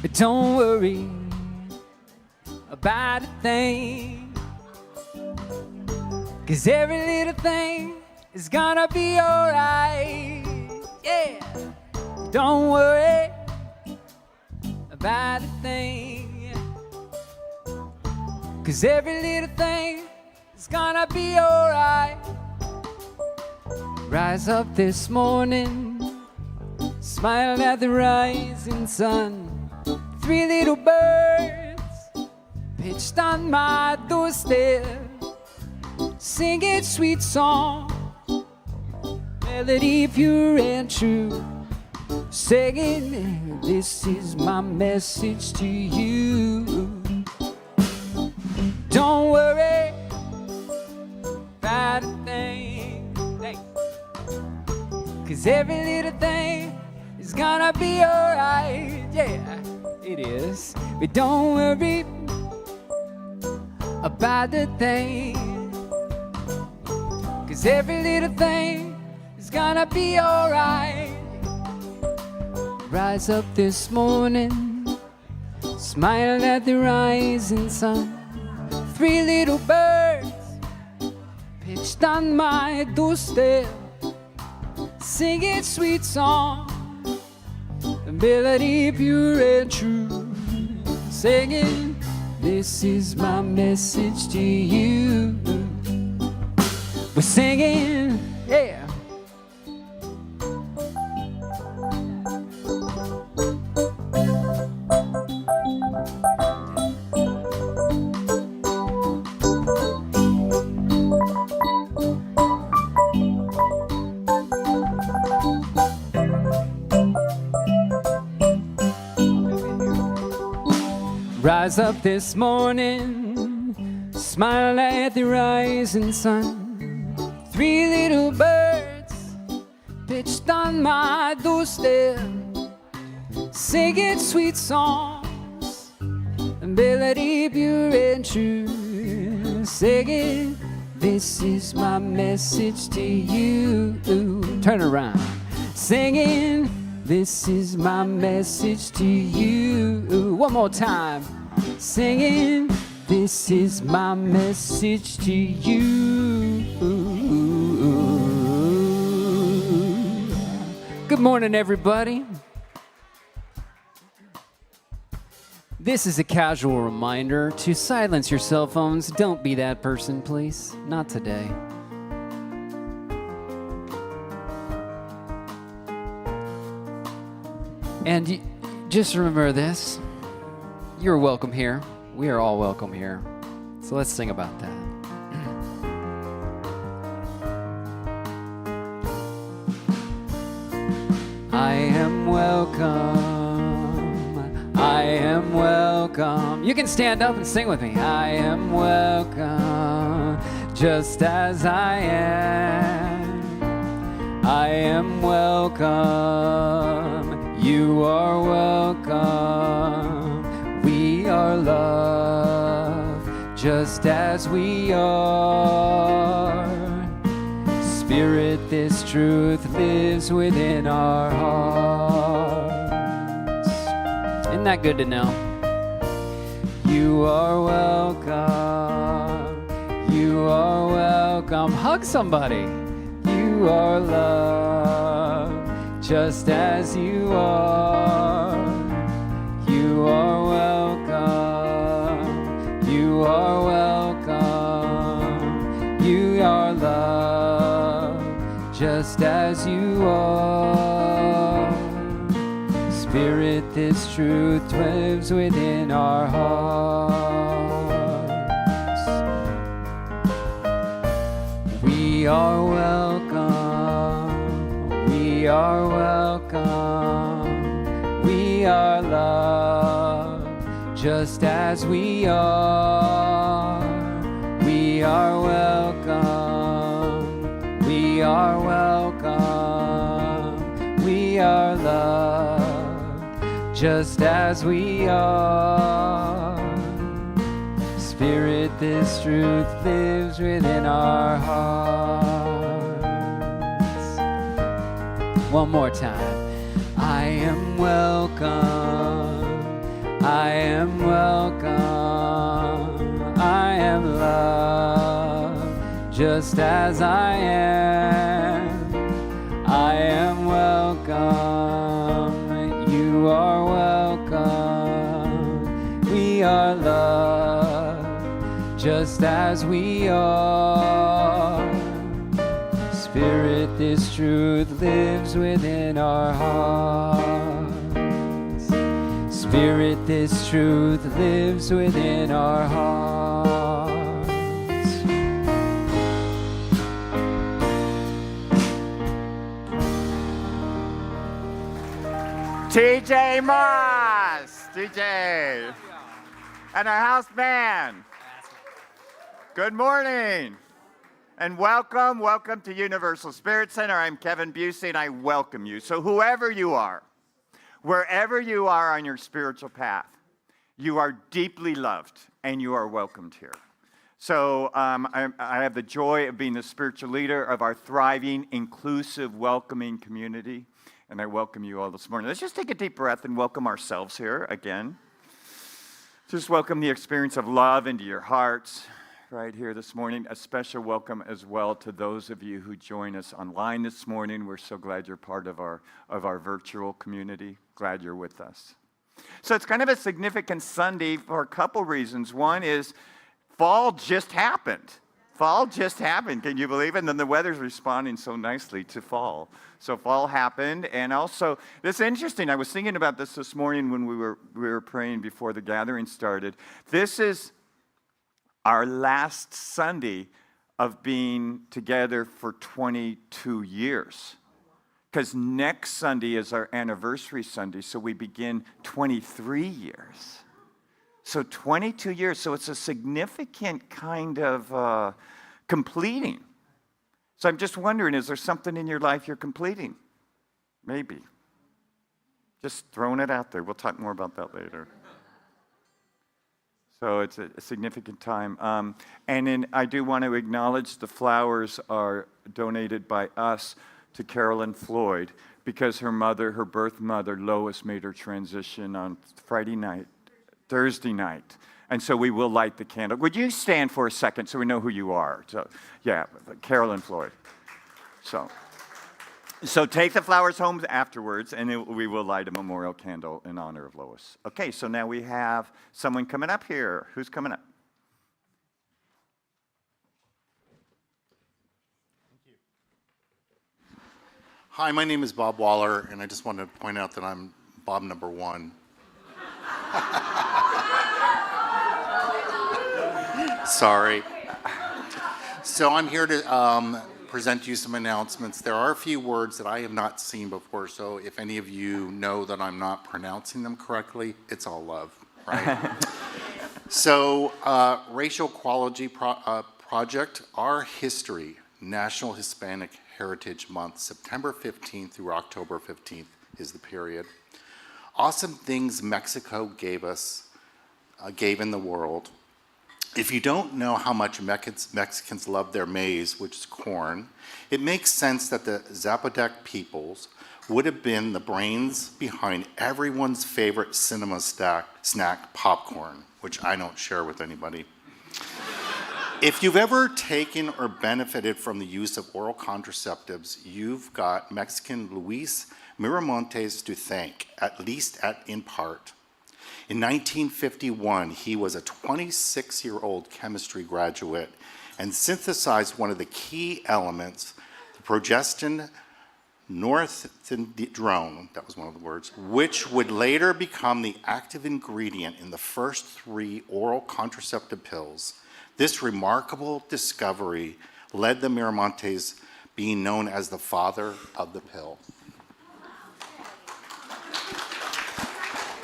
But don't worry about a thing, 'cause every little thing is gonna be alright. Yeah, don't worry about a thing, 'cause every little thing is gonna be alright. Rise up this morning, smile at the rising sun. 3 little birds pitched on my doorstep, singing sweet song, melody pure and true, saying, this is my message to you. Don't worry about a thing, 'cause every little thing is gonna be alright. Yeah, it is. But don't worry about the thing, 'cause every little thing is gonna be alright. Rise up this morning, smile at the rising sun. 3 little birds pitched on my doorstep, singing sweet song, a melody pure and true, singing, this is my message to you. We're singing, yeah. Rise up this morning, smile at the rising sun. 3 little birds pitched on my doorstep, singing sweet songs, a melody pure and true, singing, this is my message to you. Turn around, singing, this is my message to you. One more time. Singing, this is my message to you. Good morning, everybody. This is a casual reminder to silence your cell phones. Don't be that person, please. Not today. And just remember this. You're welcome here. We are all welcome here. So let's sing about that. I am welcome. I am welcome. You can stand up and sing with me. I am welcome just as I am. I am welcome. You are welcome. We are loved just as we are. Spirit, this truth lives within our hearts. Isn't that good to know? You are welcome. You are welcome. Hug somebody. You are loved just as you are. You are welcome. You are welcome. You are loved just as you are. Spirit, this truth lives within our hearts. We are welcome. We are welcome. We are loved just as we are. We are welcome. We are welcome. We are loved just as we are. Spirit, this truth lives within our hearts. One more time. I am welcome. I am welcome. I am loved just as I am. I am welcome. You are welcome. We are loved just as we are. Spirit, this truth lives within our hearts. Spirit, this truth lives within our hearts. TJ Moss, TJ, and our house band. Good morning. And welcome to Universal Spirit Center. I'm Kevin Busey, and I welcome you. So whoever you are, wherever you are on your spiritual path, you are deeply loved, and you are welcomed here. So I have the joy of being the spiritual leader of our thriving, inclusive, welcoming community, and I welcome you all this morning. Let's just take a deep breath and welcome ourselves here again. Just welcome the experience of love into your hearts. Right here this morning. A special welcome as well to those of you who join us online this morning. We're so glad you're part of our virtual community. Glad you're with us. So it's kind of a significant Sunday for a couple reasons. One is fall just happened. Fall just happened. Can you believe it? And then the weather's responding so nicely to fall. So fall happened, and also this is interesting. I was thinking about this morning when we were praying before the gathering started. This is our last Sunday of being together for 22 years. Because next Sunday is our anniversary Sunday, so we begin 23 years. So 22 years, so it's a significant kind of completing. So I'm just wondering, is there something in your life you're completing? Maybe. Just throwing it out there. We'll talk more about that later. So it's a significant time. And then I do want to acknowledge the flowers are donated by us to Carolyn Floyd because her mother, her birth mother, Lois, made her transition on Thursday night. And so we will light the candle. Would you stand for a second so we know who you are? So, yeah, Carolyn Floyd. So take the flowers home afterwards, and we will light a memorial candle in honor of Lois. Okay, so now we have someone coming up here. Who's coming up? Thank you. Hi, my name is Bob Waller, and I just wanted to point out that I'm Bob number 1. Sorry. So I'm here to present you some announcements. There are a few words that I have not seen before, so if any of you know that I'm not pronouncing them correctly, it's all love, right? So, Racial Equality Project, Our History, National Hispanic Heritage Month, September 15th through October 15th is the period. Awesome things Mexico gave in the world. If you don't know how much Mexicans love their maize, which is corn, it makes sense that the Zapotec peoples would have been the brains behind everyone's favorite cinema snack, popcorn, which I don't share with anybody. If you've ever taken or benefited from the use of oral contraceptives, you've got Mexican Luis Miramontes to thank, at least in part. In 1951, he was a 26-year-old chemistry graduate and synthesized one of the key elements, the progestin norethindrone, that was one of the words, which would later become the active ingredient in the first 3 oral contraceptive pills. This remarkable discovery led the Miramontes being known as the father of the pill.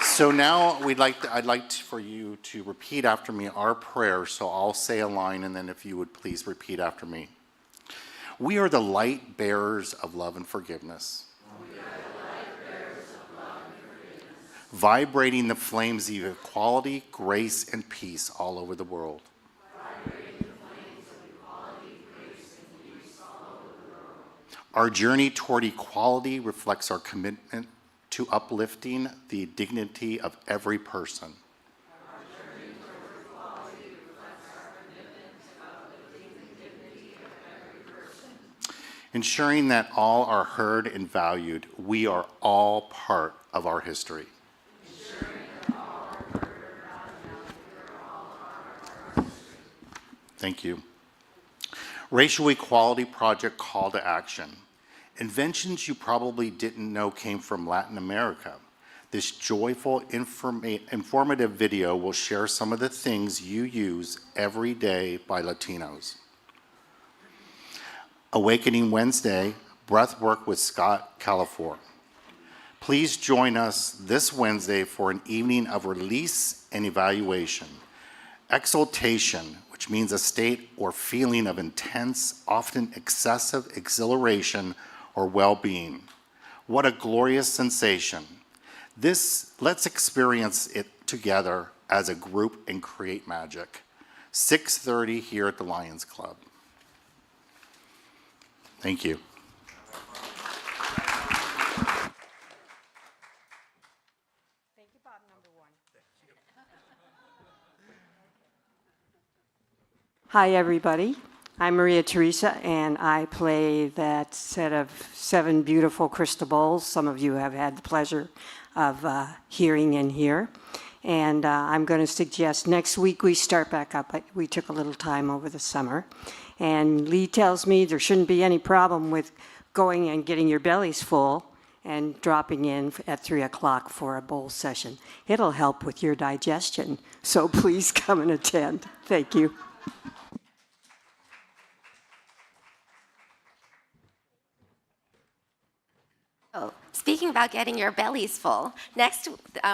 So now I'd like for you to repeat after me our prayer. So I'll say a line, and then if you would please repeat after me. We are the light bearers of love and forgiveness. Vibrating the flames of equality, grace, and peace all over the world. Our journey toward equality reflects our commitment to uplifting the dignity of every person. Ensuring that all are heard and valued, we are all part of our history. Thank you. Racial Equality Project Call to Action. Inventions you probably didn't know came from Latin America. This joyful, informative video will share some of the things you use every day by Latinos. Awakening Wednesday, Breath Work with Scott Califor. Please join us this Wednesday for an evening of release and evaluation. Exaltation, which means a state or feeling of intense, often excessive exhilaration or well-being. What a glorious sensation. Let's experience it together as a group and create magic. 6:30 here at the Lions Club. Thank you. Thank you, Bob, number one. Hi, everybody. I'm Maria Teresa, and I play that set of 7 beautiful crystal bowls. Some of you have had the pleasure of hearing in here. And I'm going to suggest next week we start back up. We took a little time over the summer. And Lee tells me there shouldn't be any problem with going and getting your bellies full and dropping in at 3 o'clock for a bowl session. It'll help with your digestion. So please come and attend. Thank you. Oh, speaking about getting your bellies full, next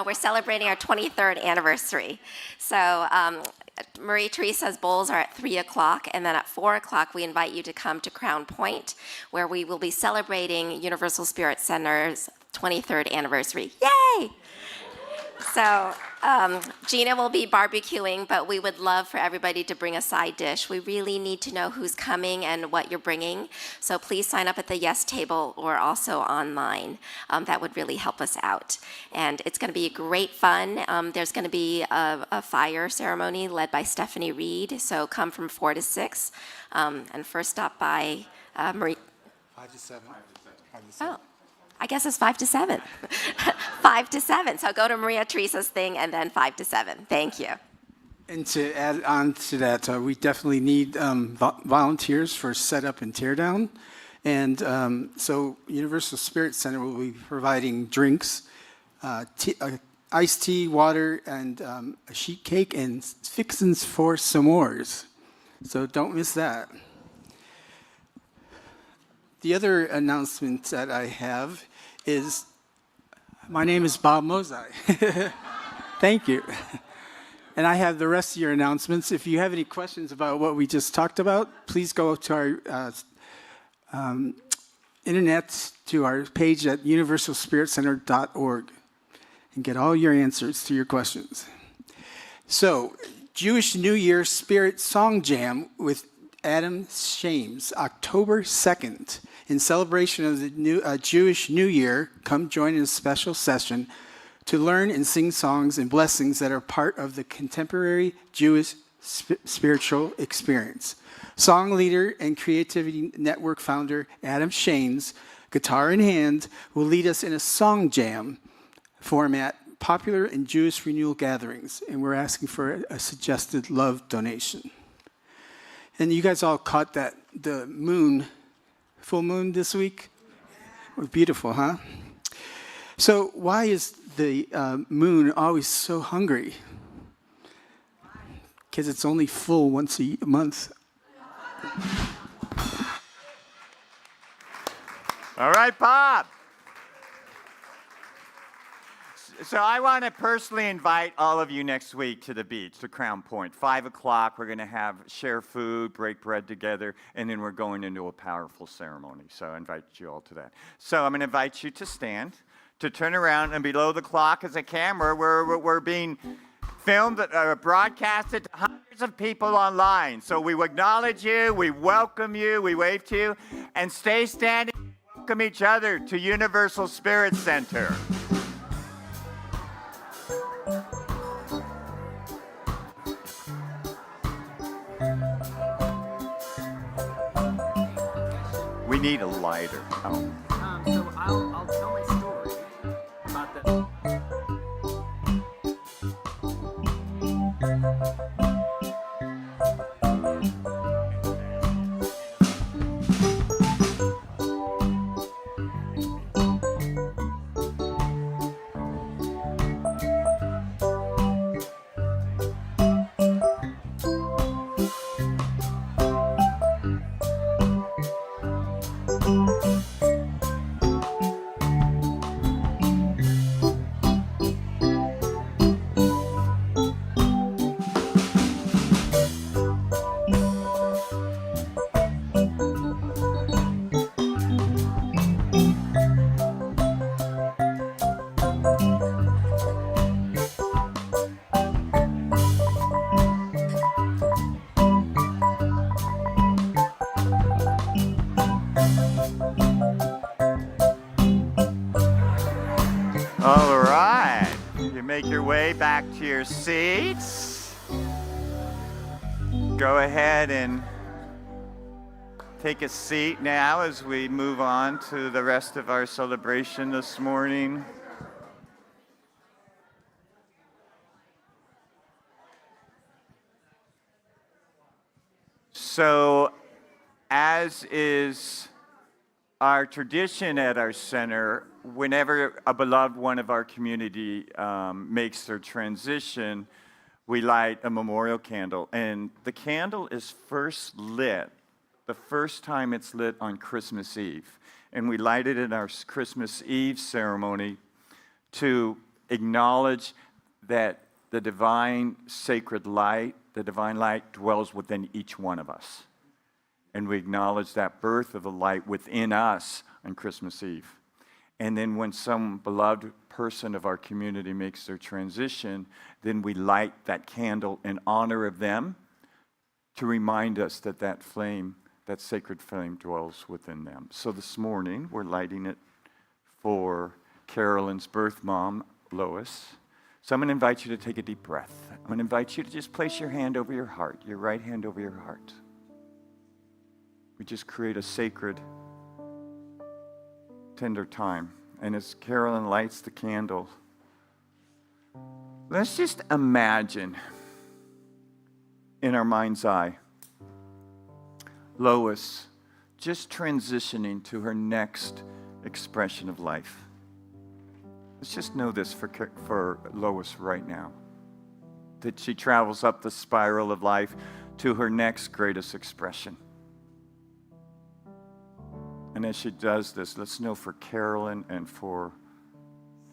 we're celebrating our 23rd anniversary. So Maria Teresa's bowls are at 3 o'clock, and then at 4 o'clock we invite you to come to Crown Point, where we will be celebrating Universal Spirit Center's 23rd anniversary. Yay! So Gina will be barbecuing, but we would love for everybody to bring a side dish. We really need to know who's coming and what you're bringing. So please sign up at the Yes table or also online. That would really help us out. And it's going to be great fun. There's going to be a fire ceremony led by Stephanie Reed. So come from 4 to 6. And first stop by Marie. 5 to 7. Oh. I guess it's 5 to 7. 5 to 7. So go to Maria Teresa's thing and then 5 to 7. Thank you. And to add on to that, we definitely need volunteers for setup and teardown. And so Universal Spirit Center will be providing drinks, iced tea, water, and a sheet cake, and fixins for s'mores. So don't miss that. The other announcement that I have is, my name is Bob Mozai. Thank you. And I have the rest of your announcements. If you have any questions about what we just talked about, please go to our internet, to our page at universalspiritcenter.org and get all your answers to your questions. So, Jewish New Year Spirit Song Jam with Adam Shames, October 2nd. In celebration of the Jewish New Year, come join in a special session to learn and sing songs and blessings that are part of the contemporary Jewish spiritual experience. Song leader and Creativity Network founder Adam Shames, guitar in hand, will lead us in a song jam format popular in Jewish renewal gatherings, and we're asking for a suggested love donation. And you guys all caught that, the moon, full moon this week? Beautiful, huh? So why is the moon always so hungry? Because it's only full once a month. All right, Bob. So I want to personally invite all of you next week to the beach, to Crown Point. 5 o'clock, we're going to share food, break bread together, and then we're going into a powerful ceremony. So I invite you all to that. So I'm going to invite you to stand, to turn around, and below the clock is a camera where we're being filmed, broadcasted to hundreds of people online. So we acknowledge you, we welcome you, we wave to you, and stay standing, welcome each other to Universal Spirit Center. light or oh. So I'll tell my story about the. All right, you make your way back to your seats. Go ahead and take a seat now as we move on to the rest of our celebration this morning. So, as is our tradition at our center, whenever a beloved one of our community makes their transition, we light a memorial candle. And the candle is first lit, the first time it's lit on Christmas Eve. And we light it in our Christmas Eve ceremony to acknowledge that the divine sacred light, the divine light dwells within each one of us. And we acknowledge that birth of the light within us on Christmas Eve. And then when some beloved person of our community makes their transition, then we light that candle in honor of them to remind us that that flame, that sacred flame dwells within them. So this morning, we're lighting it for Carolyn's birth mom, Lois. So I'm going to invite you to take a deep breath. I'm going to invite you to just place your hand over your heart, your right hand over your heart. We just create a sacred, tender time. And as Carolyn lights the candle, let's just imagine in our mind's eye Lois just transitioning to her next expression of life. Let's just know this for Lois right now, that she travels up the spiral of life to her next greatest expression. And as she does this, let's know for Carolyn and for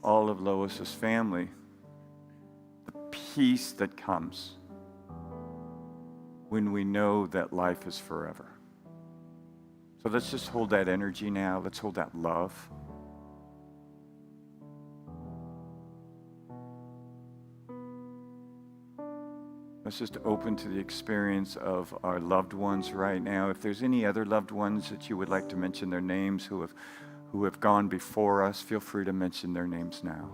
all of Lois's family, the peace that comes when we know that life is forever. So let's just hold that energy now. Let's hold that love. Let's just open to the experience of our loved ones right now. If there's any other loved ones that you would like to mention their names who have gone before us, feel free to mention their names now.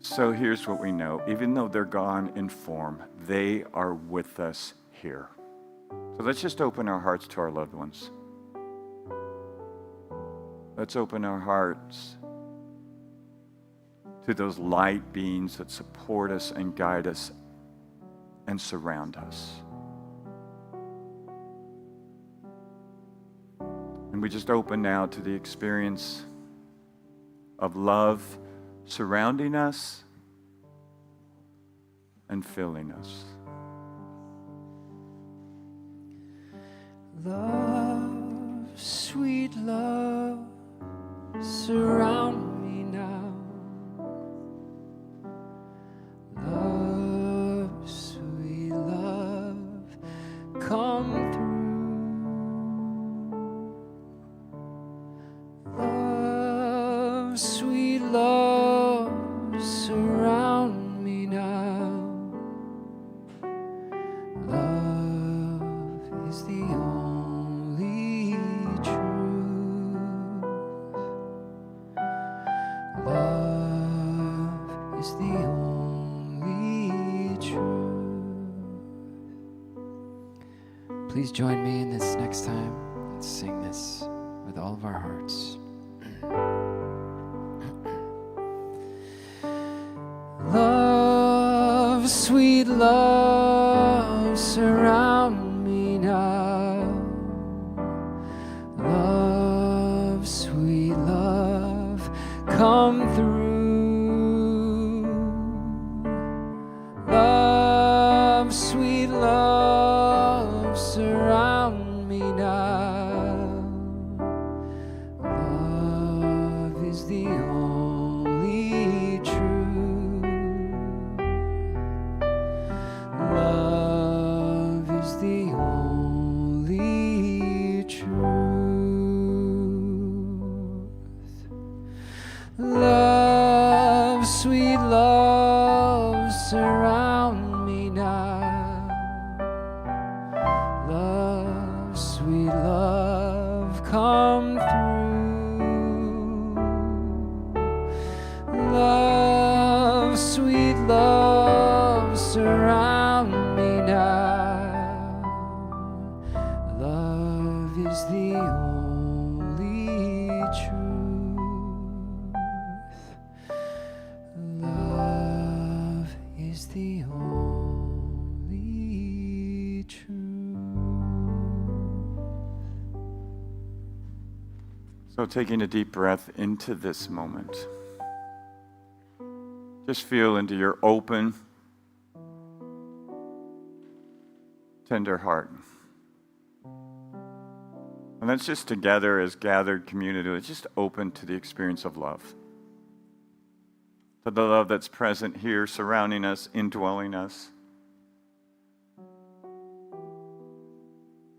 So here's what we know. Even though they're gone in form, they are with us here. So let's just open our hearts to our loved ones. Let's open our hearts to those light beings that support us and guide us and surround us. And we just open now to the experience of love surrounding us and filling us. Love, sweet love, surround me now. Love, sweet love, come through. Love, sweet love, surround me now. Love is the only truth. Please join me in this next time. Let's sing this with all of our hearts. Love, sweet love, surround me now. Love, sweet love, come through. Love, sweet love, surround me now. Love is the only truth. Love is the only truth. Love, sweet love, surround me now. Love, sweet love, come through. Love, sweet love, surround me now. Love is the only truth. Love is the only truth. So, taking a deep breath into this moment, just feel into your open, tender heart. And let's just together as gathered community, let's just open to the experience of love. To the love that's present here, surrounding us, indwelling us.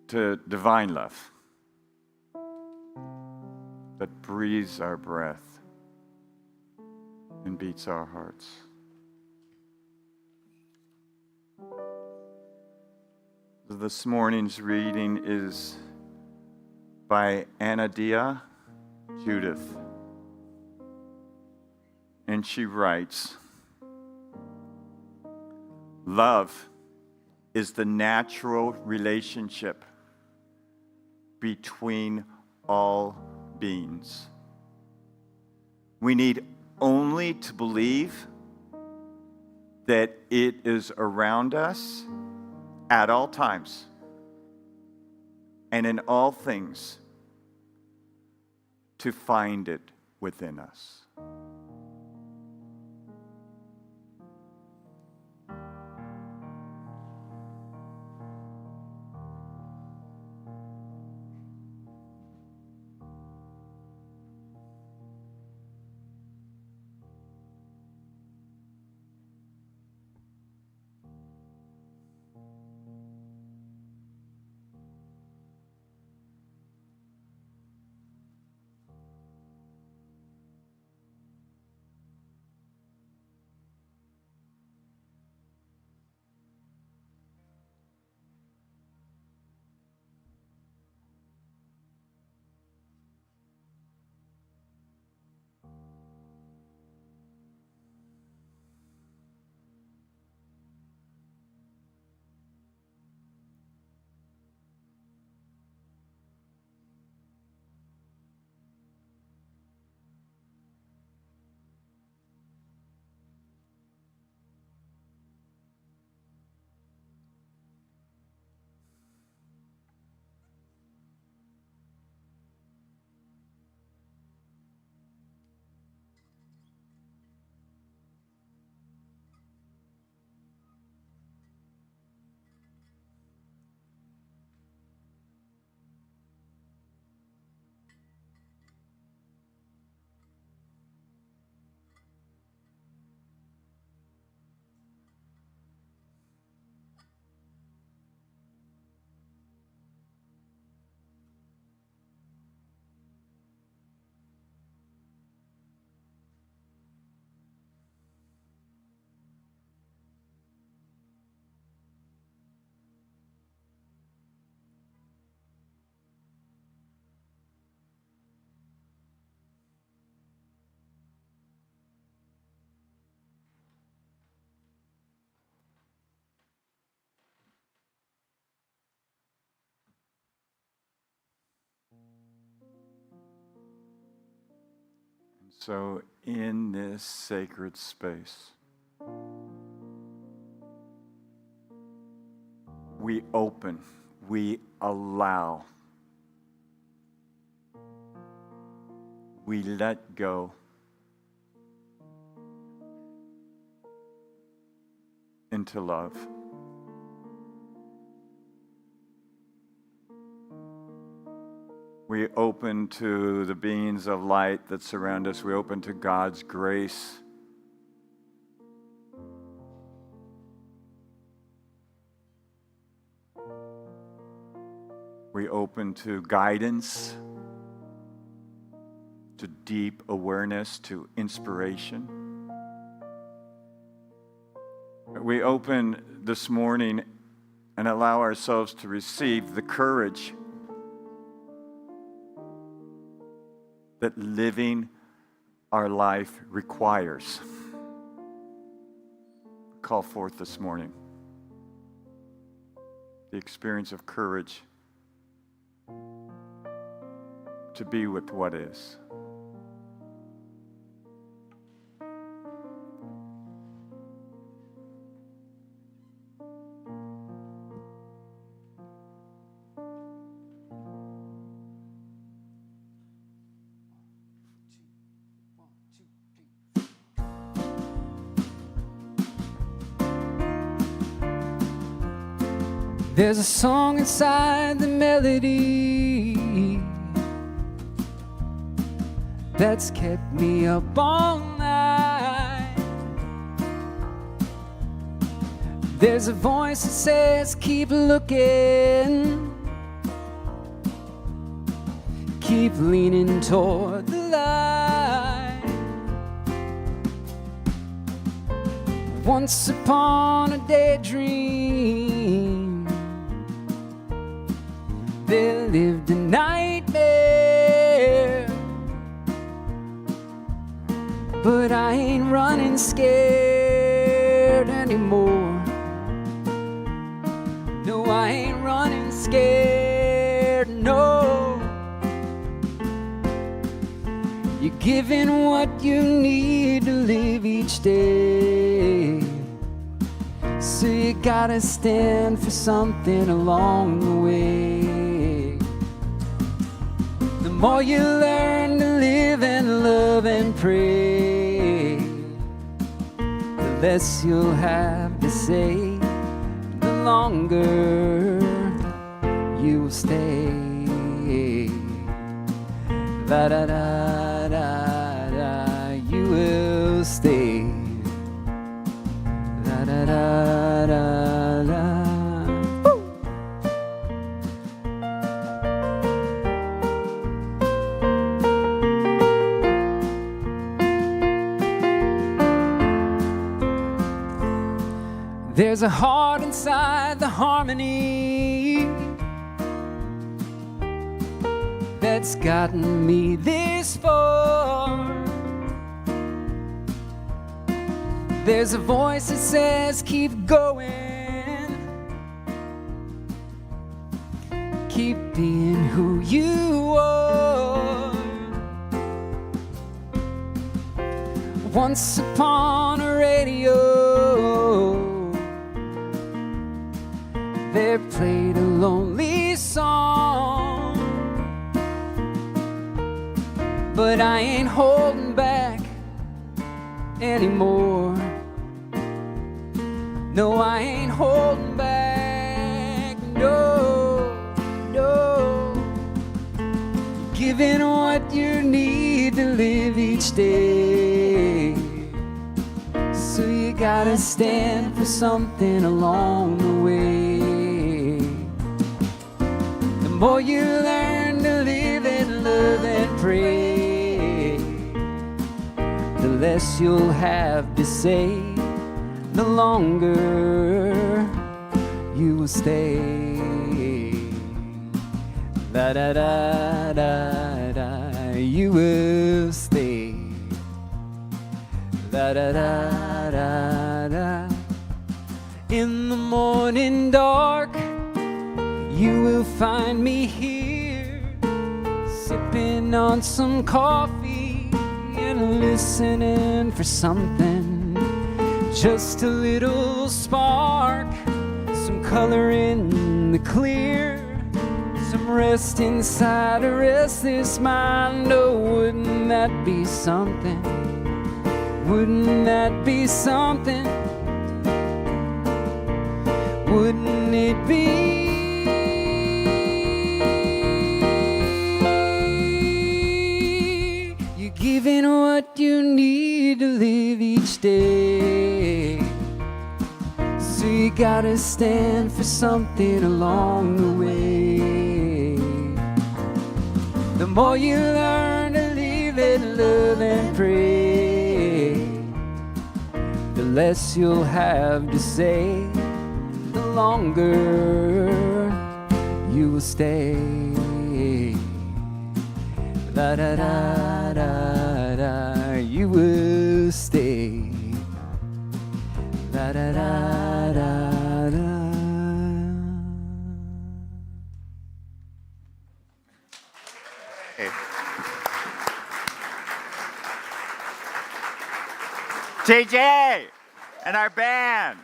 To divine love that breathes our breath and beats our hearts. This morning's reading is by Anadia Judith. And she writes, love is the natural relationship between all beings. We need only to believe that it is around us at all times and in all things to find it within us. So in this sacred space, we open, we allow, we let go. Into love. We open to the beings of light that surround us. We open to God's grace. We open to guidance, to deep awareness, to inspiration. We open this morning and allow ourselves to receive the courage that living our life requires. Call forth this morning the experience of courage to be with what is. There's a song inside the melody that's kept me up all night. There's a voice that says, keep looking, keep leaning toward the light. Once upon a daydream, there lived a nightmare, but I ain't running scared anymore. No, I ain't running scared, no. You're giving what you need to live each day, so you gotta stand for something along the way. The more you learn to live and love and pray, the less you'll have to say, the longer you will stay. La da da da da, you will stay. La da da da da. There's a heart inside the harmony that's gotten me this far. There's a voice that says, keep going, keep being who you are. Once upon a radio, they played a lonely song, but I ain't holding back anymore. No, I ain't holding back, no, no. Giving what you need to live each day, so you gotta stand for something along the way. The more you learn to live and love and pray, the less you'll have to say, the longer you will stay. La da da da da, you will stay. La da da da da. In the morning dark, you will find me here, sipping on some coffee and listening for something, just a little spark, some color in the clear, some rest inside a restless mind. Oh, wouldn't that be something? Wouldn't that be something? Wouldn't it be? You're giving what you need to live each day, so you gotta stand for something along the way. The more you learn to live and love and pray, the less you'll have to say, the longer you will stay. Da da da da da, you will stay. Da da da da da. JJ and our band.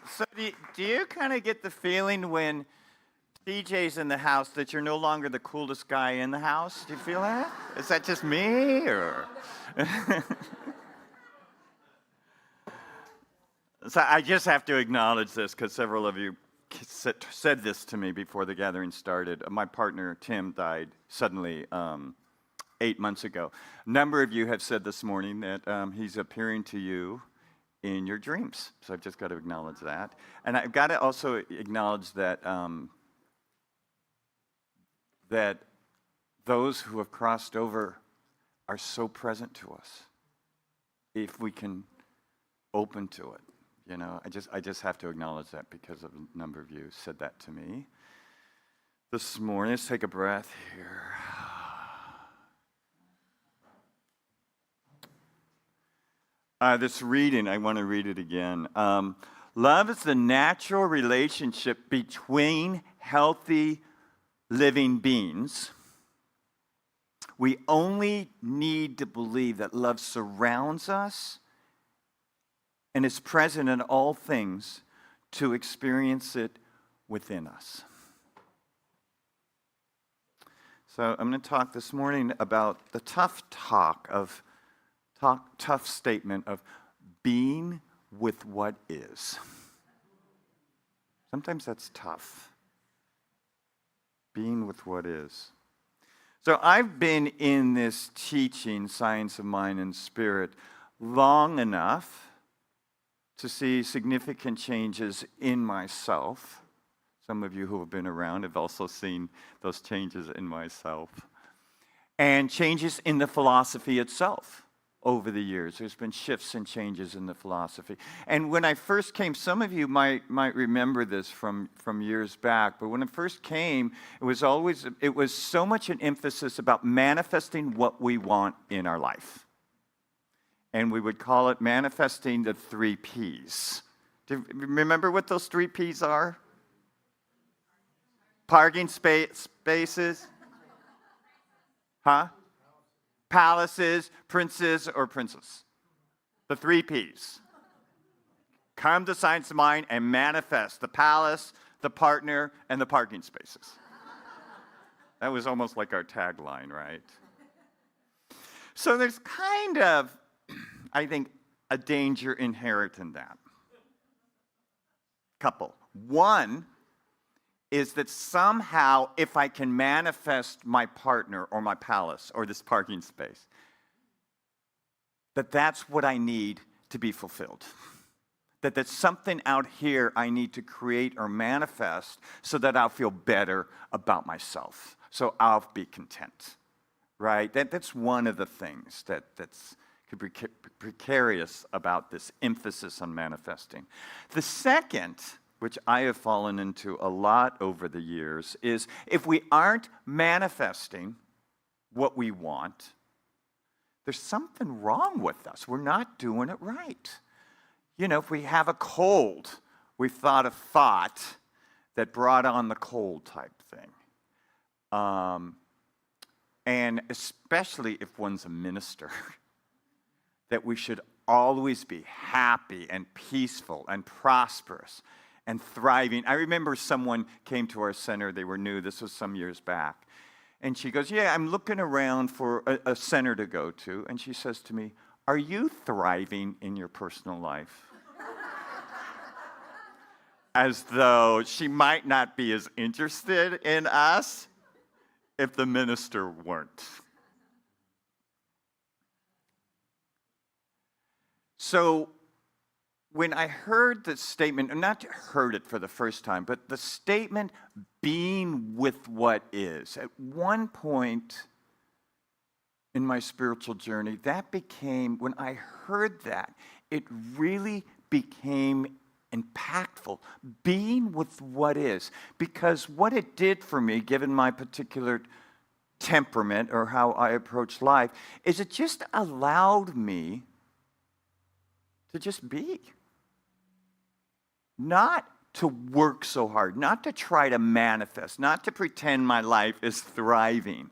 So do you kind of get the feeling when TJ's in the house that you're no longer the coolest guy in the house? Do you feel that? Is that just me, or? So I just have to acknowledge this because several of you said this to me before the gathering started. My partner, Tim, died suddenly 8 months ago. A number of you have said this morning that he's appearing to you in your dreams. So I've just got to acknowledge that. And I've got to also acknowledge that that those who have crossed over are so present to us if we can open to it. You know, I just have to acknowledge that because a number of you said that to me this morning. Let's take a breath here. This reading, I want to read it again. Love is the natural relationship between healthy living beings. We only need to believe that love surrounds us and is present in all things to experience it within us. So I'm going to talk this morning about the tough statement of being with what is. Sometimes that's tough. Being with what is. So I've been in this teaching, Science of Mind and Spirit, long enough to see significant changes in myself. Some of you who have been around have also seen those changes in myself. And changes in the philosophy itself over the years. There's been shifts and changes in the philosophy. And when I first came, some of you might remember this from years back, but when I first came, it was so much an emphasis about manifesting what we want in our life. And we would call it manifesting the 3 Ps. Do you remember what those 3 Ps are? Parking spaces? Huh? Palaces, princes, or princess. The 3 Ps. Come to Science of Mind and manifest the palace, the partner, and the parking spaces. That was almost like our tagline, right? So there's kind of, I think, a danger inherent in that. Couple. One is that somehow if I can manifest my partner or my palace or this parking space, that's what I need to be fulfilled. That there's something out here I need to create or manifest so that I'll feel better about myself. So I'll be content, right? That's one of the things that's could be precarious about this emphasis on manifesting. The second, which I have fallen into a lot over the years, is if we aren't manifesting what we want, there's something wrong with us. We're not doing it right. You know, if we have a cold, we've thought a thought that brought on the cold type thing. and especially if one's a minister, that we should always be happy and peaceful and prosperous and thriving. I remember someone came to our center, they were new, this was some years back, and she goes, yeah, I'm looking around for a center to go to, and she says to me, are you thriving in your personal life? As though she might not be as interested in us if the minister weren't. So when I heard the statement, not heard it for the first time, but the statement, being with what is, at one point in my spiritual journey, that became, when I heard that, it really became impactful, being with what is. Because what it did for me, given my particular temperament or how I approach life, is it just allowed me to just be. Not to work so hard, not to try to manifest, not to pretend my life is thriving,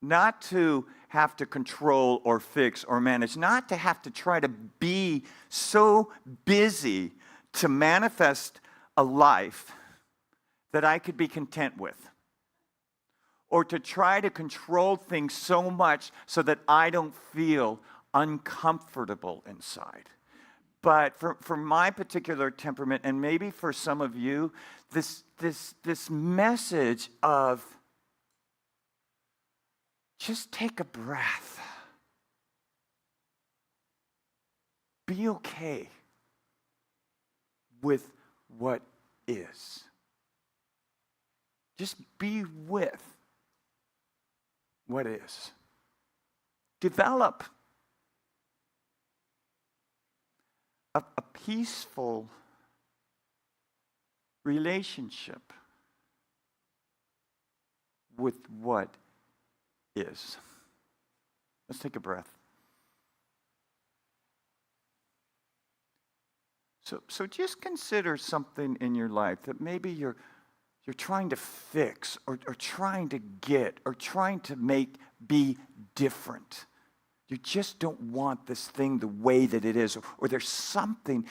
not to have to control or fix or manage, not to have to try to be so busy to manifest a life that I could be content with, or to try to control things so much so that I don't feel uncomfortable inside. But for my particular temperament, and maybe for some of you, this message of just take a breath. Be okay with what is. Just be with what is. Develop a peaceful relationship with what is. Let's take a breath. So just consider something in your life that maybe you're trying to fix or trying to get or trying to make be different. You just don't want this thing the way that it is, or there's something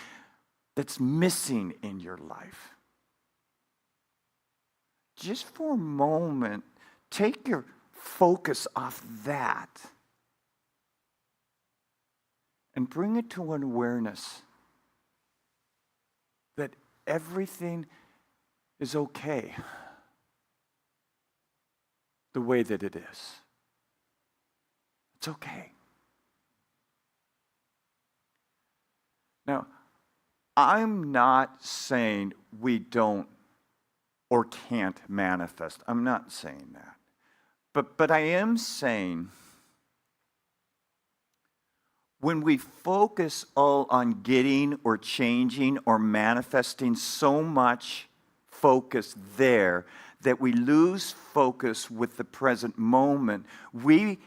that's missing in your life. Just for a moment, take your focus off that and bring it to an awareness that everything is okay the way that it is. It's okay. Now, I'm not saying we don't or can't manifest. I'm not saying that. But I am saying when we focus all on getting or changing or manifesting so much focus there that we lose focus with the present moment, we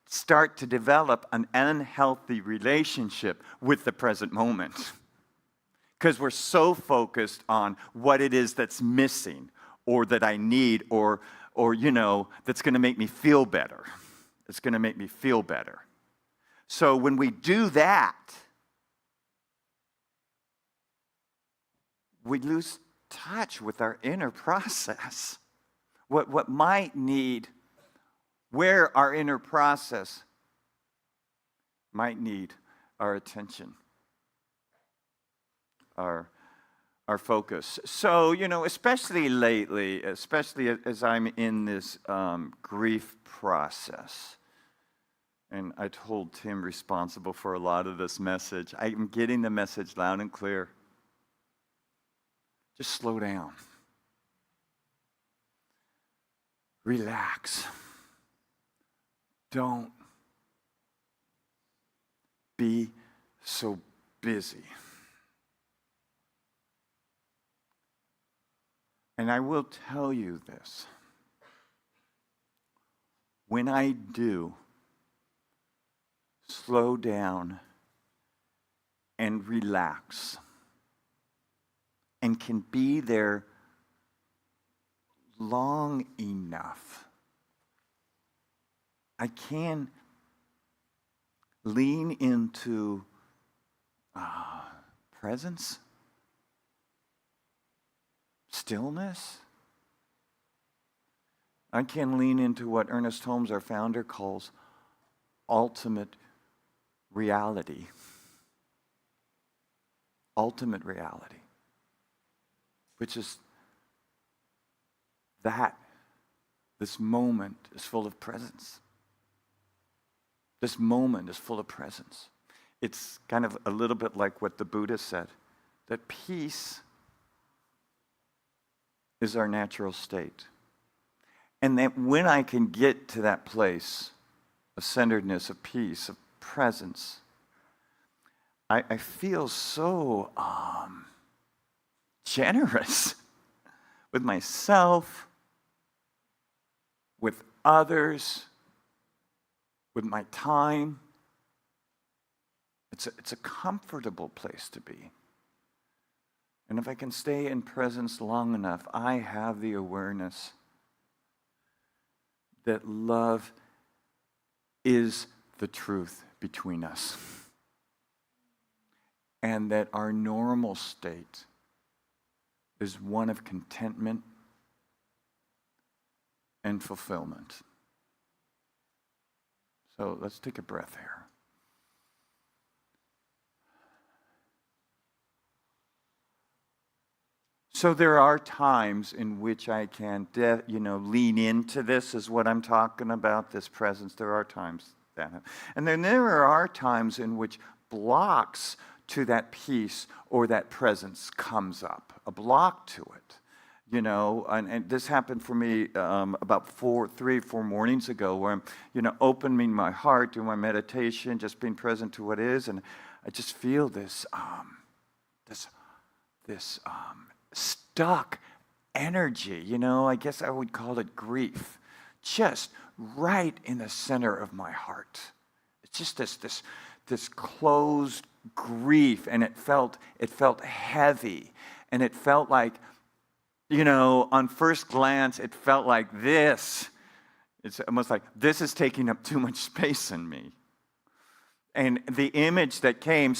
start to develop an unhealthy relationship with the present moment. Because we're so focused on what it is that's missing or that I need or that's going to make me feel better. It's going to make me feel better. So when we do that, we lose touch with our inner process. What might need, where our inner process might need our attention, our focus. So, especially lately, especially as I'm in this grief process, and I told Tim responsible for a lot of this message, I'm getting the message loud and clear. Just slow down. Relax. Don't be so busy. And I will tell you this. When I do slow down and relax and can be there long enough, I can lean into presence, stillness. I can lean into what Ernest Holmes, our founder, calls ultimate reality. Ultimate reality. Which is that this moment is full of presence. This moment is full of presence. It's kind of a little bit like what the Buddha said, that peace is our natural state. And that when I can get to that place of centeredness, of peace, of presence, I feel so generous with myself, with others, with my time. It's a comfortable place to be. And if I can stay in presence long enough, I have the awareness that love is the truth between us. And that our normal state is one of contentment and fulfillment. So let's take a breath here. So there are times in which I can, lean into this, is what I'm talking about, this presence. There are times that. And then there are times in which blocks to that peace or that presence comes up, a block to it. And this happened for me about 3 or 4 mornings ago, where I'm, opening my heart, doing my meditation, just being present to what is, and I just feel this stuck energy. I guess I would call it grief, just right in the center of my heart. It's just this closed grief, and it felt heavy, and it felt like, on first glance, it felt like this. It's almost like this is taking up too much space in me. And the image that came,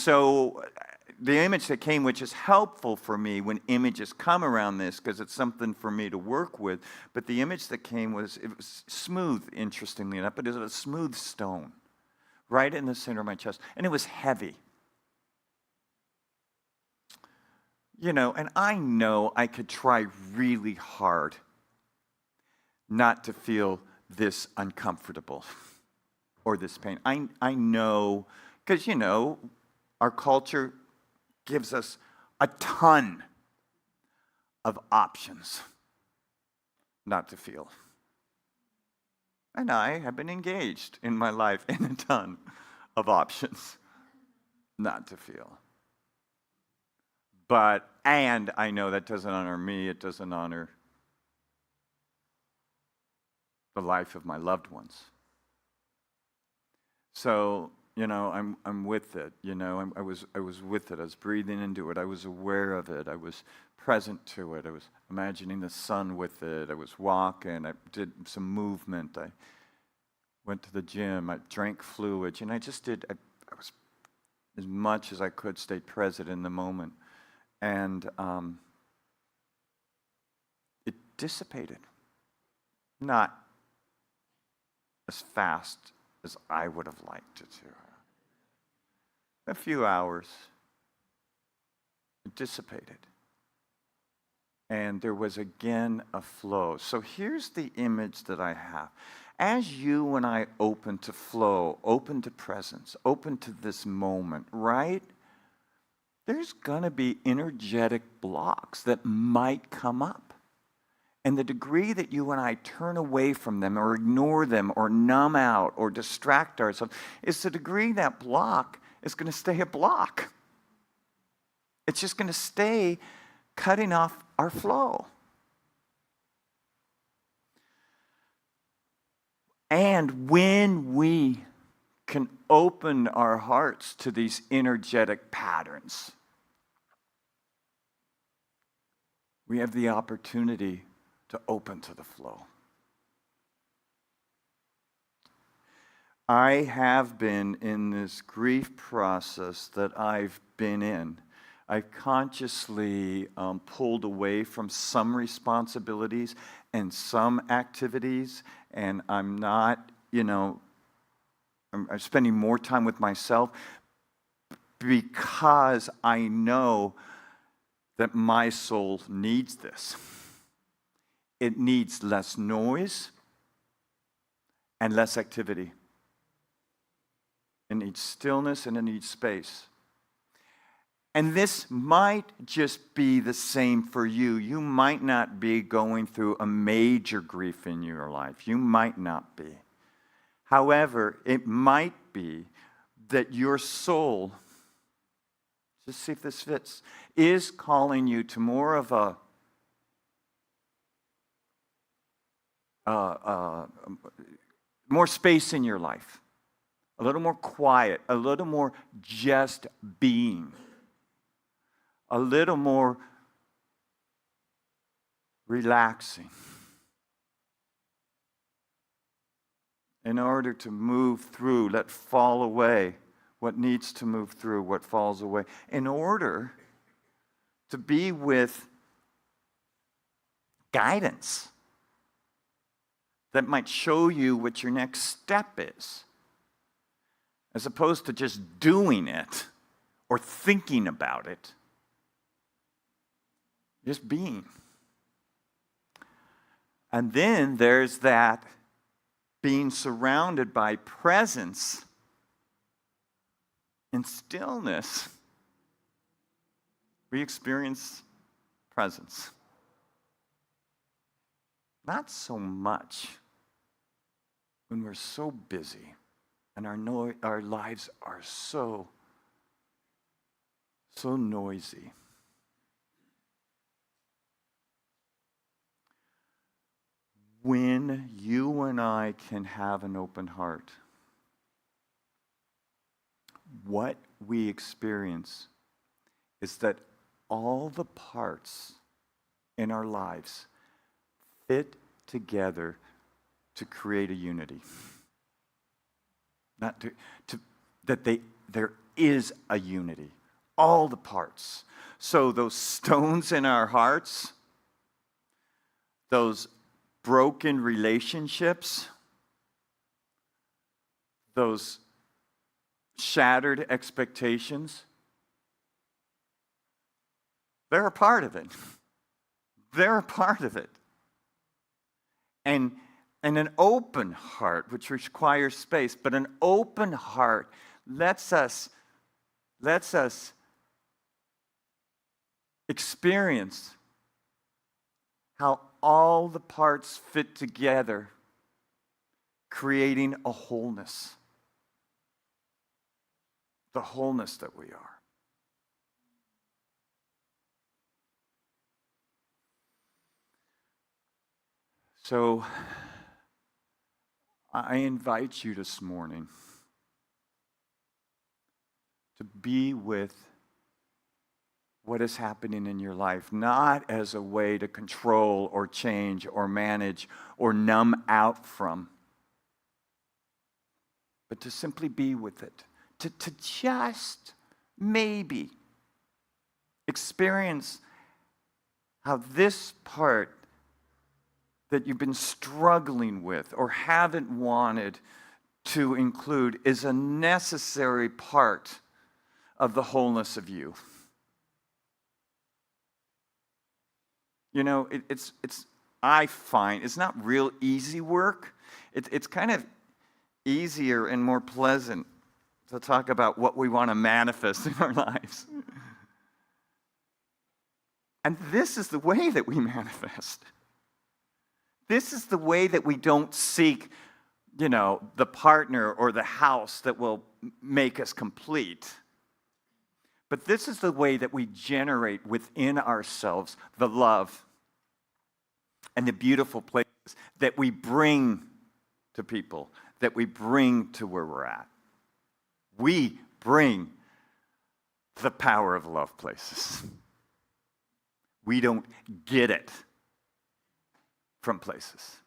which is helpful for me when images come around this, because it's something for me to work with, but the image that came it was smooth, interestingly enough, but it was a smooth stone right in the center of my chest, and it was heavy. And I know I could try really hard not to feel this uncomfortable or this pain. I know, because, our culture gives us a ton of options not to feel. And I have been engaged in my life in a ton of options not to feel. And I know that doesn't honor me, it doesn't honor the life of my loved ones. So, I'm with it, I was with it, I was breathing into it, I was aware of it, I was present to it, I was imagining the sun with it, I was walking, I did some movement, I went to the gym, I drank fluids, I just did, I was, as much as I could, stay present in the moment. And it dissipated. Not as fast as I would have liked it to. A few hours, it dissipated. And there was again a flow. So here's the image that I have. As you and I open to flow, open to presence, open to this moment, right? There's going to be energetic blocks that might come up. And the degree that you and I turn away from them or ignore them or numb out or distract ourselves is the degree that block is going to stay a block. It's just going to stay cutting off our flow. And when we can open our hearts to these energetic patterns, we have the opportunity to open to the flow. I have been in this grief process that I've been in. I consciously pulled away from some responsibilities and some activities, and I'm not, I'm spending more time with myself because I know that my soul needs this. It needs less noise and less activity. It needs stillness and it needs space. And this might just be the same for you. You might not be going through a major grief in your life. You might not be. However, it might be that your soul, just see if this fits, is calling you to more of a more space in your life. A little more quiet, a little more just being, a little more relaxing in order to move through, let fall away what needs to move through, what falls away, in order to be with guidance that might show you what your next step is, as opposed to just doing it or thinking about it. Just being. And then there's that being surrounded by presence and stillness. We experience presence. Not so much when we're so busy and our lives are so noisy. When you and I can have an open heart, what we experience is that all the parts in our lives fit together to create a unity. Not there is a unity. All the parts. So those stones in our hearts, those broken relationships, those shattered expectations, they're a part of it. They're a part of it. And an open heart, which requires space, but an open heart lets us experience how all the parts fit together, creating a wholeness. The wholeness that we are. So, I invite you this morning to be with what is happening in your life, not as a way to control or change or manage or numb out from, but to simply be with it, to just maybe experience how this part that you've been struggling with or haven't wanted to include is a necessary part of the wholeness of you. You know, I find it's not real easy work. It's kind of easier and more pleasant to talk about what we want to manifest in our lives. And this is the way that we manifest. This is the way that we don't seek, the partner or the house that will make us complete. But this is the way that we generate within ourselves the love and the beautiful places that we bring to people, that we bring to where we're at. We bring the power of love places. We don't get it from places.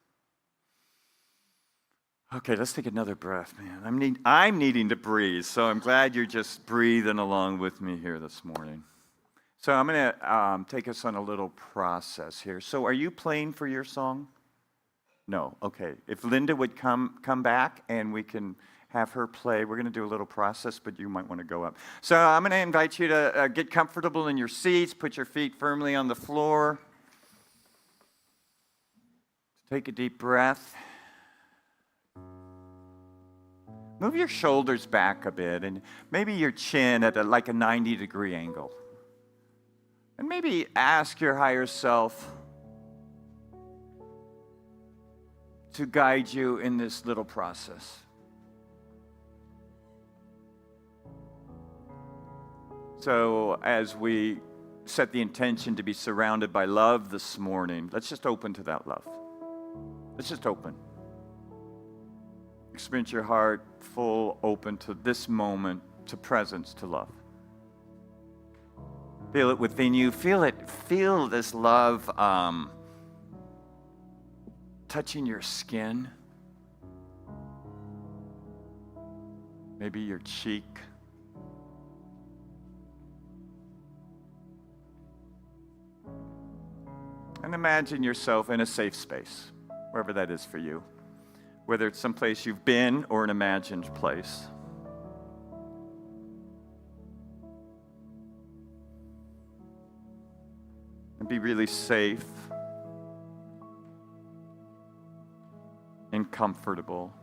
Okay, let's take another breath, man. I'm needing to breathe, so I'm glad you're just breathing along with me here this morning. So I'm going to take us on a little process here. So are you playing for your song? No. Okay. If Linda would come back and we can have her play, we're going to do a little process, but you might want to go up. So I'm going to invite you to get comfortable in your seats, put your feet firmly on the floor. Take a deep breath. Move your shoulders back a bit and maybe your chin at like a 90-degree angle. And maybe ask your higher self to guide you in this little process. So as we set the intention to be surrounded by love this morning, let's just open to that love. Let's just open. Experience your heart full open to this moment, to presence, to love. Feel it within you. Feel this love touching your skin. Maybe your cheek. And imagine yourself in a safe space, wherever that is for you. Whether it's someplace you've been or an imagined place. And be really safe and comfortable.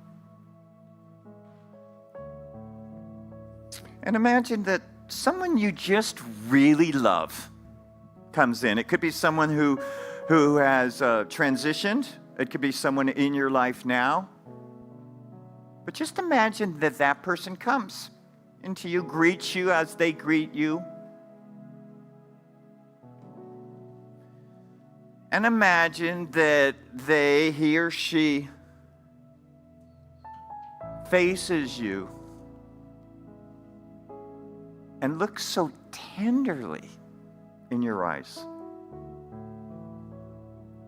And imagine that someone you just really love comes in. It could be someone who has transitioned. It could be someone in your life now. But just imagine that that person comes into you, greets you as they greet you. And imagine that he or she faces you and looks so tenderly in your eyes.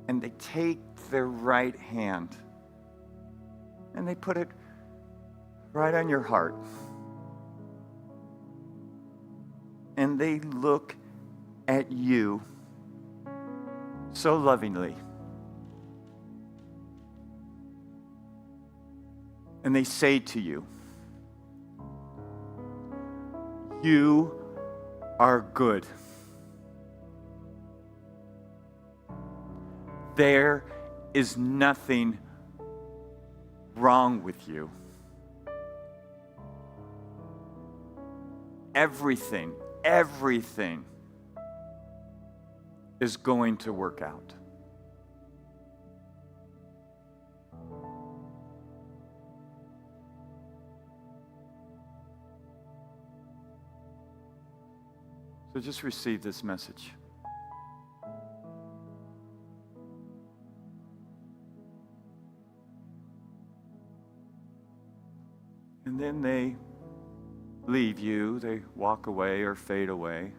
And they take their right hand and they put it right on your heart. And they look at you so lovingly. And they say to you, "You are good. There is nothing wrong with you. Everything is going to work out." So just receive this message. And then they leave you, they walk away or fade away.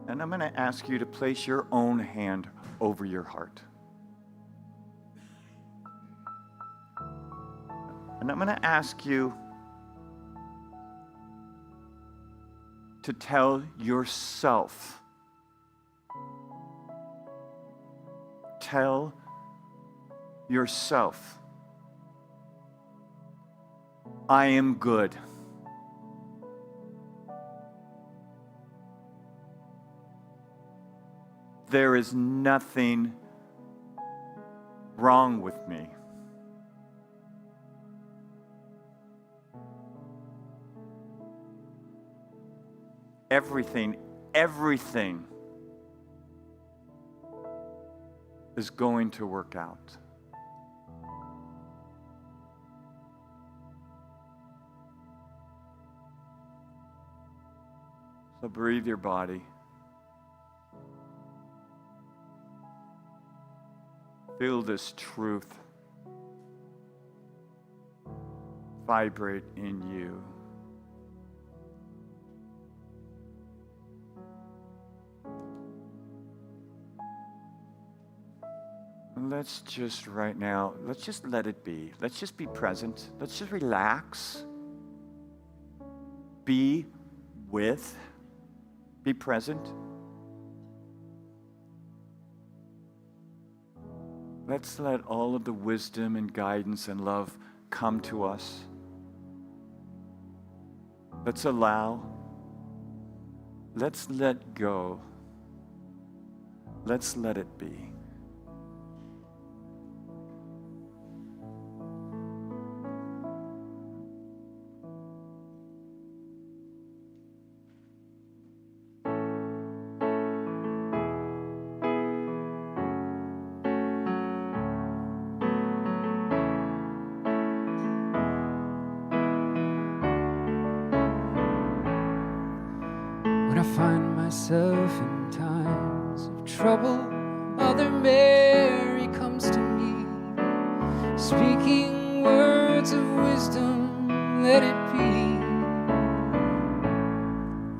And I'm going to ask you to place your own hand over your heart. And I'm going to ask you to tell yourself, I am good. There is nothing wrong with me. Everything is going to work out. So breathe your body. Feel this truth vibrate in you. let's just right now, let's just let it be. Let's just be present. Let's just relax. Be with, be present. Let's let all of the wisdom and guidance and love come to us. Let's allow. Let's let go. Let's let it be. When I find myself in times of trouble, Mother Mary comes to me, speaking words of wisdom, let it be.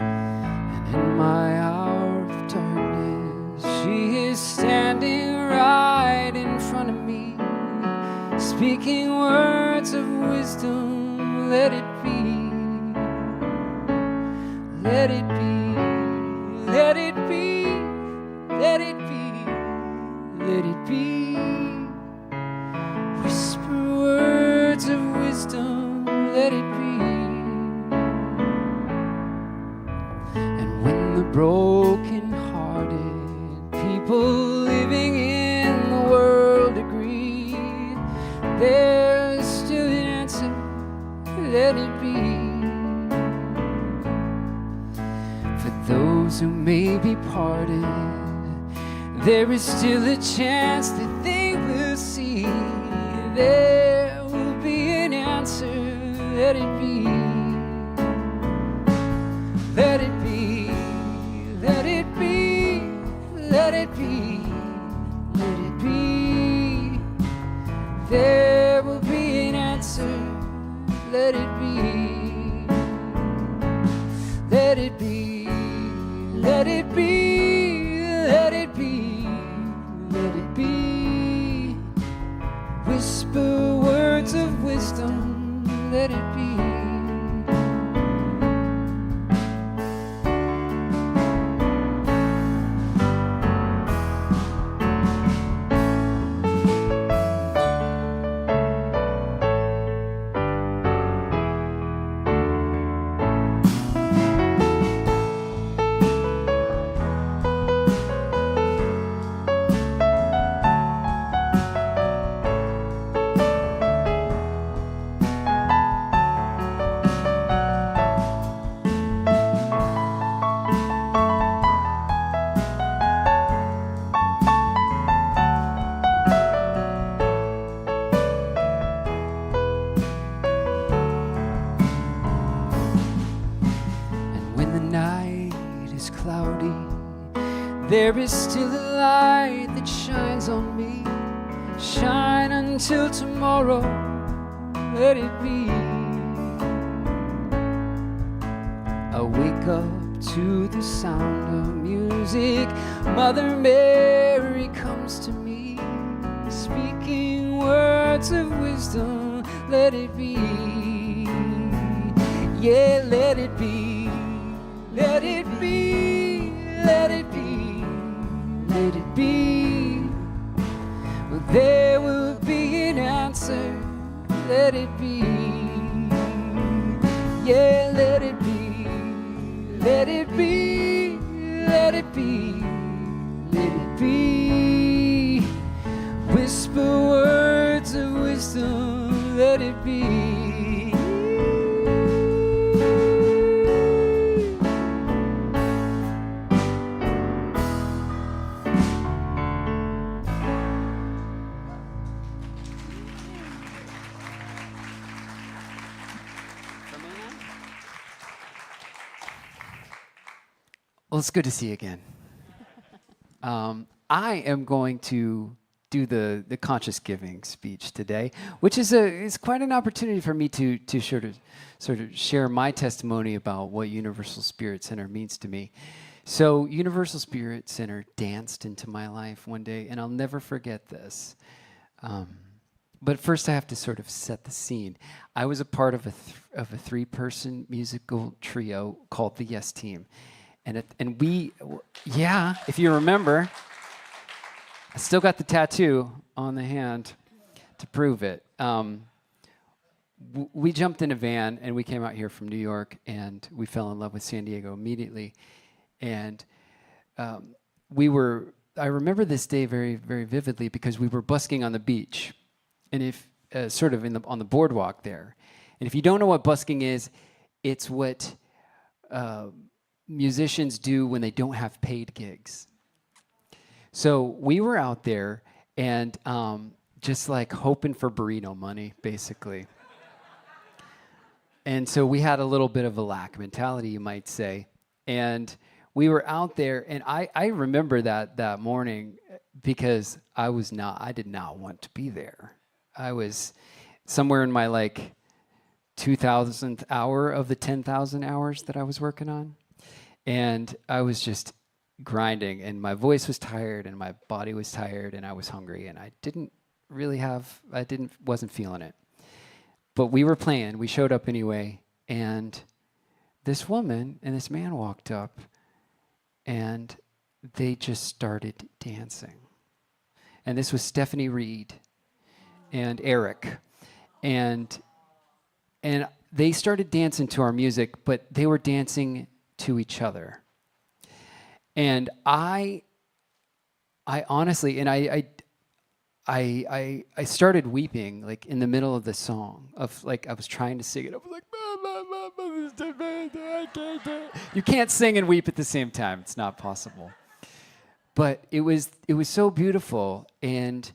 And in my hour of darkness, she is standing right in front of me, speaking words of wisdom, let it be. Let it be, let it be, let it be, let it be. Whisper words of wisdom, let it be. And when the broken-hearted people living in the world agree, there's still an answer, let it be. Those who may be parted, there is still a chance that they will see. There will be an answer, let it be. Let it be, let it be, let it be, let it be. There will be an answer, let it be. Let it be. Let it be, let it be, let it be. Whisper words of wisdom, let it be. There is still a light that shines on me. Shine until tomorrow, let it be. I wake up to the sound of music. Mother Mary comes to me, speaking words of wisdom, let it be. Yeah, let it be, let it be, let it be. Let it be. Well, there will be an answer. Let it be. Yeah, let it be. Let it be. Let it be. Let it be. Whisper words of wisdom. Let it be. Well, it's good to see you again. I am going to do the conscious giving speech today, which is quite an opportunity for me to sort of share my testimony about what Universal Spirit Center means to me. So Universal Spirit Center danced into my life one day, and I'll never forget this. But first, I have to sort of set the scene. I was a part of a three-person musical trio called the Yes Team, and we, yeah, if you remember, I still got the tattoo on the hand to prove it. We jumped in a van and we came out here from New York, and we fell in love with San Diego immediately. And I remember this day very, very vividly because we were busking on the beach, and if sort of on the boardwalk there. And if you don't know what busking is, it's what musicians do when they don't have paid gigs. So we were out there and just like hoping for burrito money, basically. And so we had a little bit of a lack mentality, you might say. And we were out there, and I remember that morning because I did not want to be there. I was somewhere in my like 2,000th hour of the 10,000 hours that I was working on. And I was just grinding, and my voice was tired, and my body was tired, and I was hungry, and I wasn't feeling it. But we were playing, we showed up anyway, and this woman and this man walked up, and they just started dancing. And this was Stephanie Reed and Eric. And they started dancing to our music, but they were dancing to each other. And I honestly, and I started weeping like in the middle of the song. Of like I was trying to sing it. I was like, I can't do it. You can't sing and weep at the same time. It's not possible. But it was so beautiful, and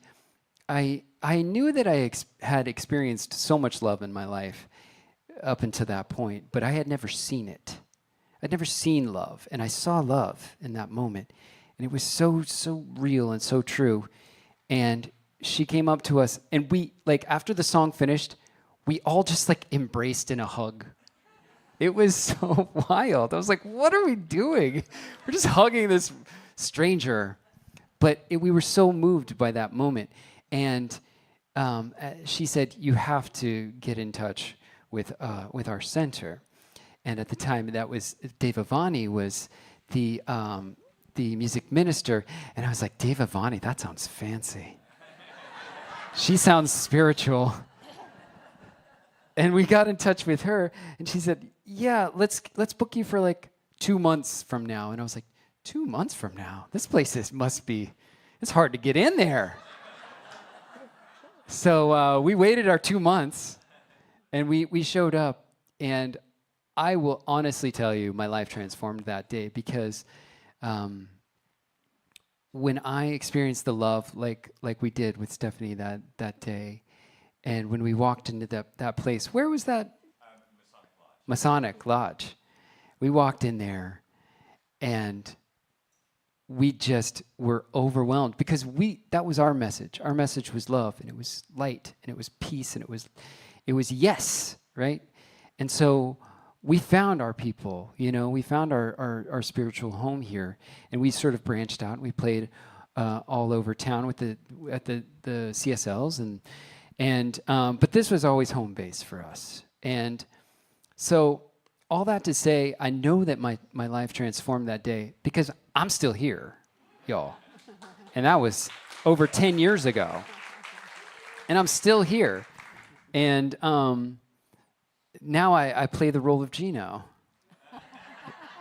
I knew that I had experienced so much love in my life up until that point, but I had never seen it. I'd never seen love, and I saw love in that moment, and it was so real and so true. And she came up to us, and we, like, after the song finished, we all just like embraced in a hug. It was so wild. I was like, what are we doing? We're just hugging this stranger. But we were so moved by that moment. And she said, you have to get in touch with our center. And at the time, that was Dave Avani was the music minister. And I was like, Dave Avani, that sounds fancy. She sounds spiritual. And we got in touch with her, and she said, yeah, let's book you for like 2 months from now. And I was like, 2 months from now? This place it's hard to get in there. So we waited our 2 months, and we showed up, and I will honestly tell you, my life transformed that day because when I experienced the love like we did with Stephanie that day, and when we walked into that place, where was that? Masonic Lodge. We walked in there, and we just were overwhelmed because that was our message. Our message was love, and it was light, and it was peace, and it was yes, right? And so we found our people, we found our spiritual home here, and we sort of branched out, and we played all over town at the CSLs, and but this was always home base for us. And so all that to say, I know that my life transformed that day because I'm still here, y'all. And that was over 10 years ago. And I'm still here. And now I play the role of Gino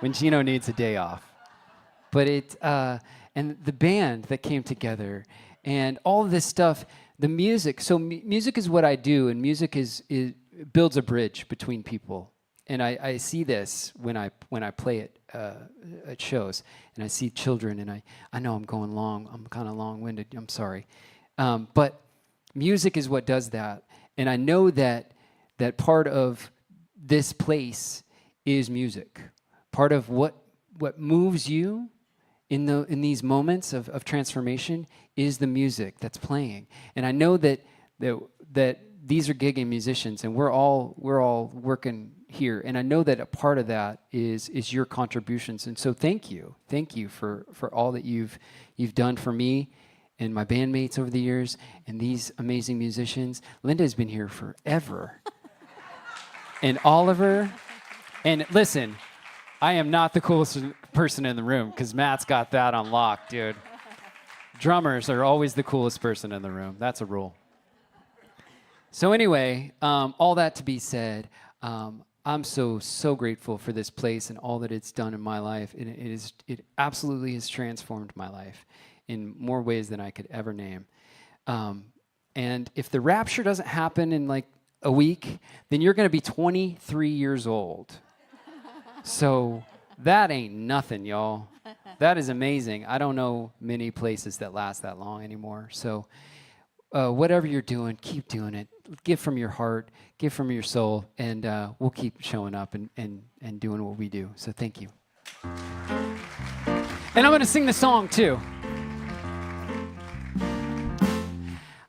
when Gino needs a day off. But and the band that came together and all of this stuff, the music. So music is what I do, and music builds a bridge between people. And I see this when I play it at shows, and I see children, and I know I'm kind of long-winded, I'm sorry. But music is what does that. And I know that part of this place is music. Part of what moves you in these moments of transformation is the music that's playing. And I know that these are gigging musicians, and we're all working here. And I know that a part of that is your contributions. And so thank you for all that you've done for me and my bandmates over the years and these amazing musicians. Linda's been here forever. And Oliver, and listen, I am not the coolest person in the room because Matt's got that on lock, dude. Drummers are always the coolest person in the room. That's a rule. So anyway, all that to be said, I'm so grateful for this place and all that it's done in my life. It absolutely has transformed my life in more ways than I could ever name. And if the rapture doesn't happen in like a week, then you're going to be 23 years old. So that ain't nothing, y'all. That is amazing. I don't know many places that last that long anymore. So whatever you're doing, keep doing it. Give from your heart, give from your soul, and we'll keep showing up and doing what we do. So thank you. And I'm going to sing the song too.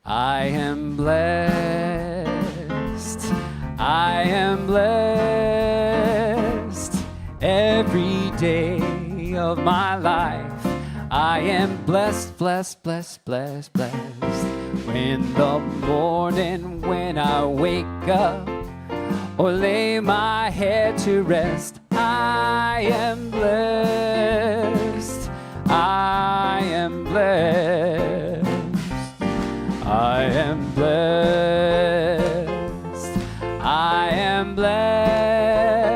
I am blessed. I am blessed every day of my life. I am blessed, blessed, blessed, blessed, blessed. When the morning, when I wake up or lay my head to rest, I am blessed. I am blessed. I am blessed. I am blessed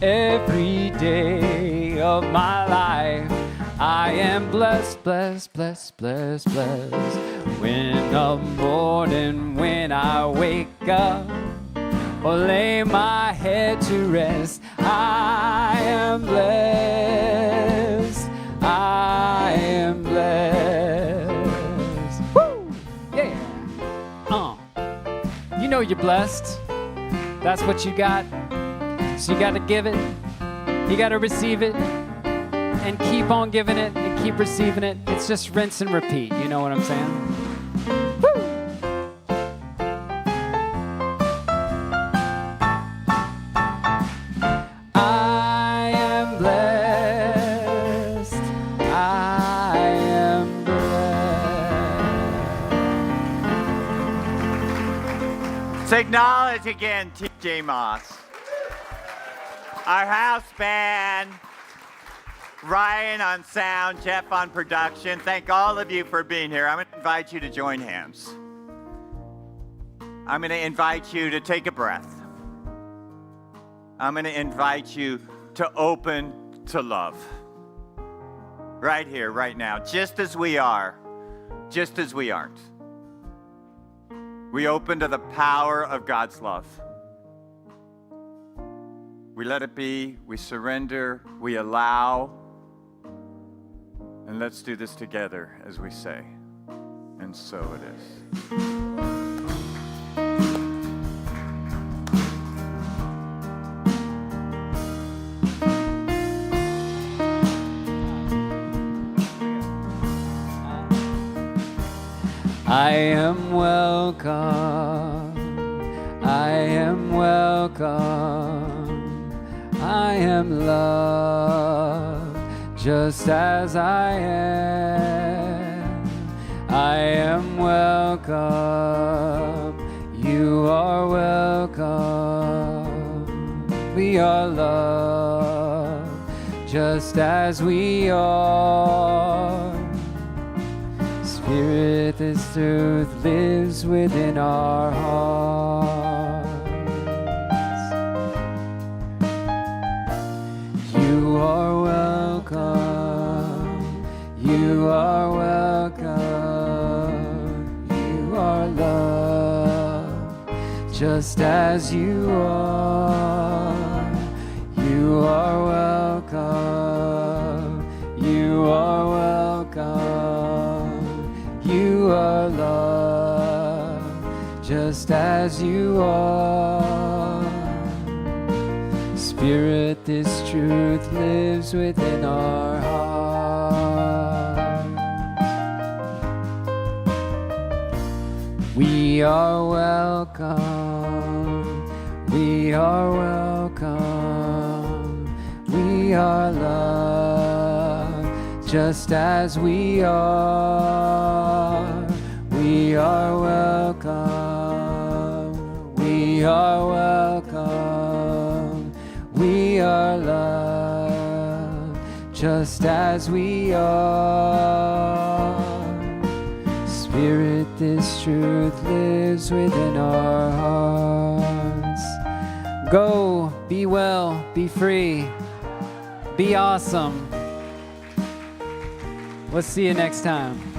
every day of my life. I am blessed, blessed, blessed, blessed, blessed. When the morning, when I wake up or lay my head to rest, I am blessed. I am blessed. Woo! Yeah. You know you're blessed. That's what you got. So you got to give it. You got to receive it. And keep on giving it and keep receiving it. It's just rinse and repeat. You know what I'm saying? Woo! I am blessed. I am blessed. Let's acknowledge again TJ Moss, our house band, Ryan on sound, Jeff on production. Thank all of you for being here. I'm going to invite you to join hands. I'm going to invite you to take a breath. I'm going to invite you to open to love. Right here, right now, just as we are, just as we aren't. We open to the power of God's love. We let it be, we surrender, we allow. And let's do this together as we say. And so it is. I am welcome. I am welcome. I am loved. Just as I am, I am welcome. You are welcome. We are loved, just as we are. Spirit, this truth lives within our hearts. You are welcome. You are welcome. You are loved, just as you are. You are welcome. You are welcome. You are loved, just as you are. Spirit, this truth lives within our hearts. We are welcome. We are welcome. We are loved just as we are. We are welcome. We are welcome. We are loved just as we are. Spirit, this truth lives within our hearts. Go, be well, be free, be awesome. We'll see you next time.